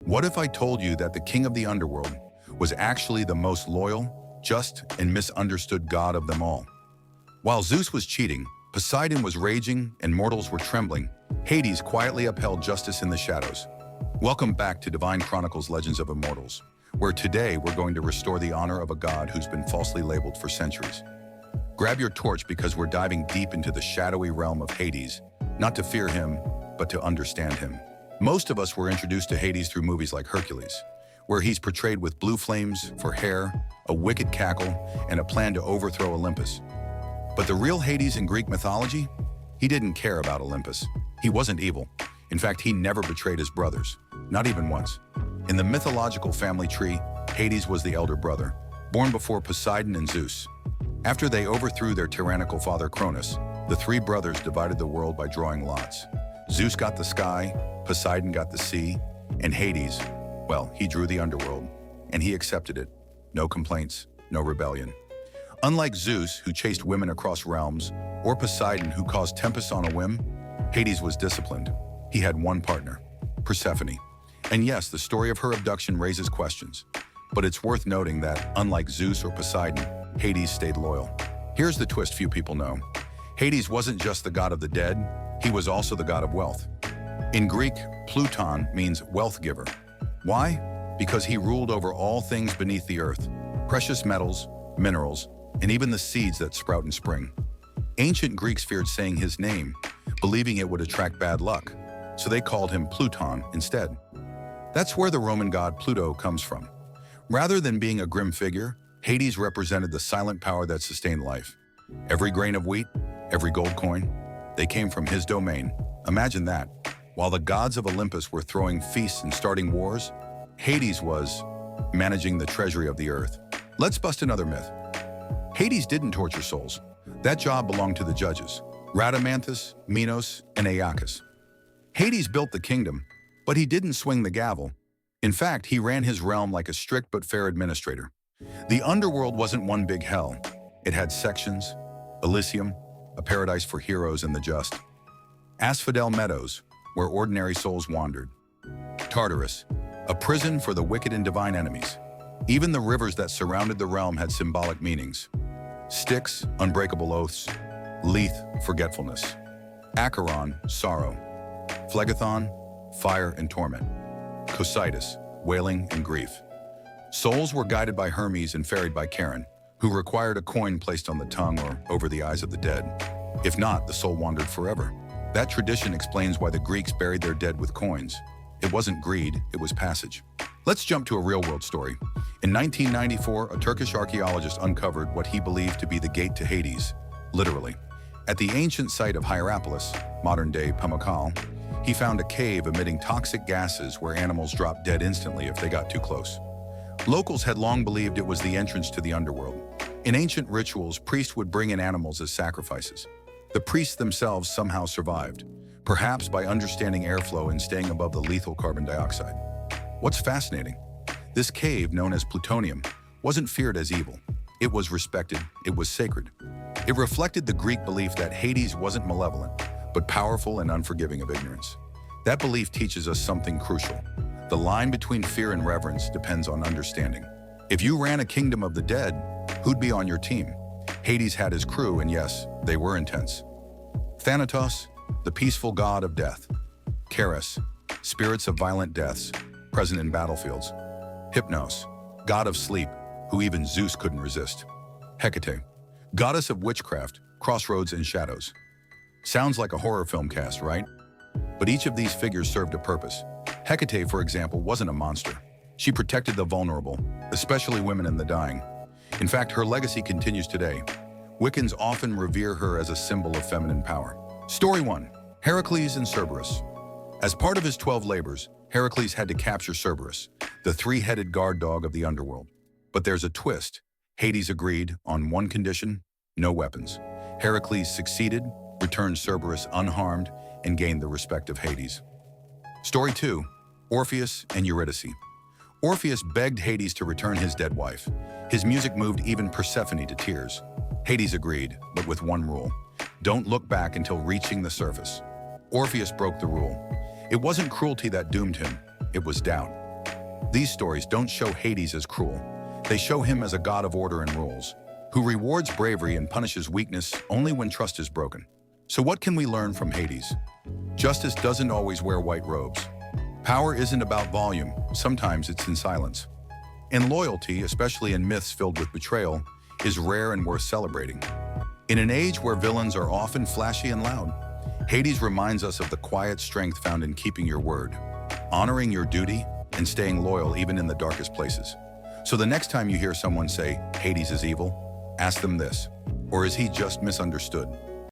What if I told you that the king of the underworld was actually the most loyal, just, and misunderstood god of them all? While Zeus was cheating, Poseidon was raging, and mortals were trembling, Hades quietly upheld justice in the shadows. Welcome back to Divine Chronicles Legends of Immortals, where today we're going to restore the honor of a god who's been falsely labeled for centuries. Grab your torch because we're diving deep into the shadowy realm of Hades, not to fear him, but to understand him. Most of us were introduced to Hades through movies like Hercules, where he's portrayed with blue flames for hair, a wicked cackle, and a plan to overthrow Olympus. But the real Hades in Greek mythology? He didn't care about Olympus. He wasn't evil. In fact, he never betrayed his brothers, not even once. In the mythological family tree, Hades was the elder brother, born before Poseidon and Zeus. After they overthrew their tyrannical father Cronus, the three brothers divided the world by drawing lots. Zeus got the sky, Poseidon got the sea, and Hades, well, he drew the underworld, and he accepted it. No complaints, no rebellion. Unlike Zeus, who chased women across realms, or Poseidon, who caused tempests on a whim, Hades was disciplined. He had one partner, Persephone. And yes, the story of her abduction raises questions, but it's worth noting that, unlike Zeus or Poseidon, Hades stayed loyal. Here's the twist few people know. Hades wasn't just the god of the dead, he was also the god of wealth. In Greek, Pluton means wealth giver. Why? Because he ruled over all things beneath the earth, precious metals, minerals, and even the seeds that sprout in spring. Ancient Greeks feared saying his name, believing it would attract bad luck, so they called him Pluton instead. That's where the Roman god Pluto comes from. Rather than being a grim figure, Hades represented the silent power that sustained life. Every grain of wheat, every gold coin, they came from his domain. Imagine that. While the gods of Olympus were throwing feasts and starting wars, Hades was managing the treasury of the earth. Let's bust another myth. Hades didn't torture souls. That job belonged to the judges, Rhadamanthus, Minos, and Aeacus. Hades built the kingdom, but he didn't swing the gavel. In fact, he ran his realm like a strict but fair administrator. The underworld wasn't one big hell. It had sections: Elysium, a paradise for heroes and the just; Asphodel Meadows, where ordinary souls wandered; Tartarus, a prison for the wicked and divine enemies. Even the rivers that surrounded the realm had symbolic meanings: Styx, unbreakable oaths; Lethe, forgetfulness; Acheron, sorrow; Phlegethon, fire and torment; Cocytus, wailing and grief. Souls were guided by Hermes and ferried by Charon, who required a coin placed on the tongue or over the eyes of the dead. If not, the soul wandered forever. That tradition explains why the Greeks buried their dead with coins. It wasn't greed, it was passage. Let's jump to a real-world story. In 1994, a Turkish archaeologist uncovered what he believed to be the gate to Hades, literally. At the ancient site of Hierapolis, modern-day Pamukkale, he found a cave emitting toxic gases where animals dropped dead instantly if they got too close. Locals had long believed it was the entrance to the underworld. In ancient rituals, priests would bring in animals as sacrifices. The priests themselves somehow survived, perhaps by understanding airflow and staying above the lethal carbon dioxide. What's fascinating? This cave, known as plutonium, wasn't feared as evil. It was respected, it was sacred. It reflected the Greek belief that Hades wasn't malevolent, but powerful and unforgiving of ignorance. That belief teaches us something crucial. The line between fear and reverence depends on understanding. If you ran a kingdom of the dead, who'd be on your team? Hades had his crew, and yes, they were intense. Thanatos, the peaceful god of death; Charis, spirits of violent deaths, present in battlefields; Hypnos, god of sleep, who even Zeus couldn't resist; Hecate, goddess of witchcraft, crossroads and shadows. Sounds like a horror film cast, right? But each of these figures served a purpose. Hecate, for example, wasn't a monster. She protected the vulnerable, especially women and the dying. In fact, her legacy continues today. Wiccans often revere her as a symbol of feminine power. Story 1. Hercules and Cerberus. As part of his 12 labors, Hercules had to capture Cerberus, the three-headed guard dog of the underworld. But there's a twist. Hades agreed on one condition: no weapons. Hercules succeeded, returned Cerberus unharmed, and gained the respect of Hades. Story 2. Orpheus and Eurydice. Orpheus begged Hades to return his dead wife. His music moved even Persephone to tears. Hades agreed, but with one rule: don't look back until reaching the surface. Orpheus broke the rule. It wasn't cruelty that doomed him, it was doubt. These stories don't show Hades as cruel. They show him as a god of order and rules, who rewards bravery and punishes weakness only when trust is broken. So what can we learn from Hades? Justice doesn't always wear white robes. Power isn't about volume, sometimes it's in silence. And loyalty, especially in myths filled with betrayal, is rare and worth celebrating. In an age where villains are often flashy and loud, Hades reminds us of the quiet strength found in keeping your word, honoring your duty, and staying loyal even in the darkest places. So the next time you hear someone say, Hades is evil, ask them this, or is he just misunderstood?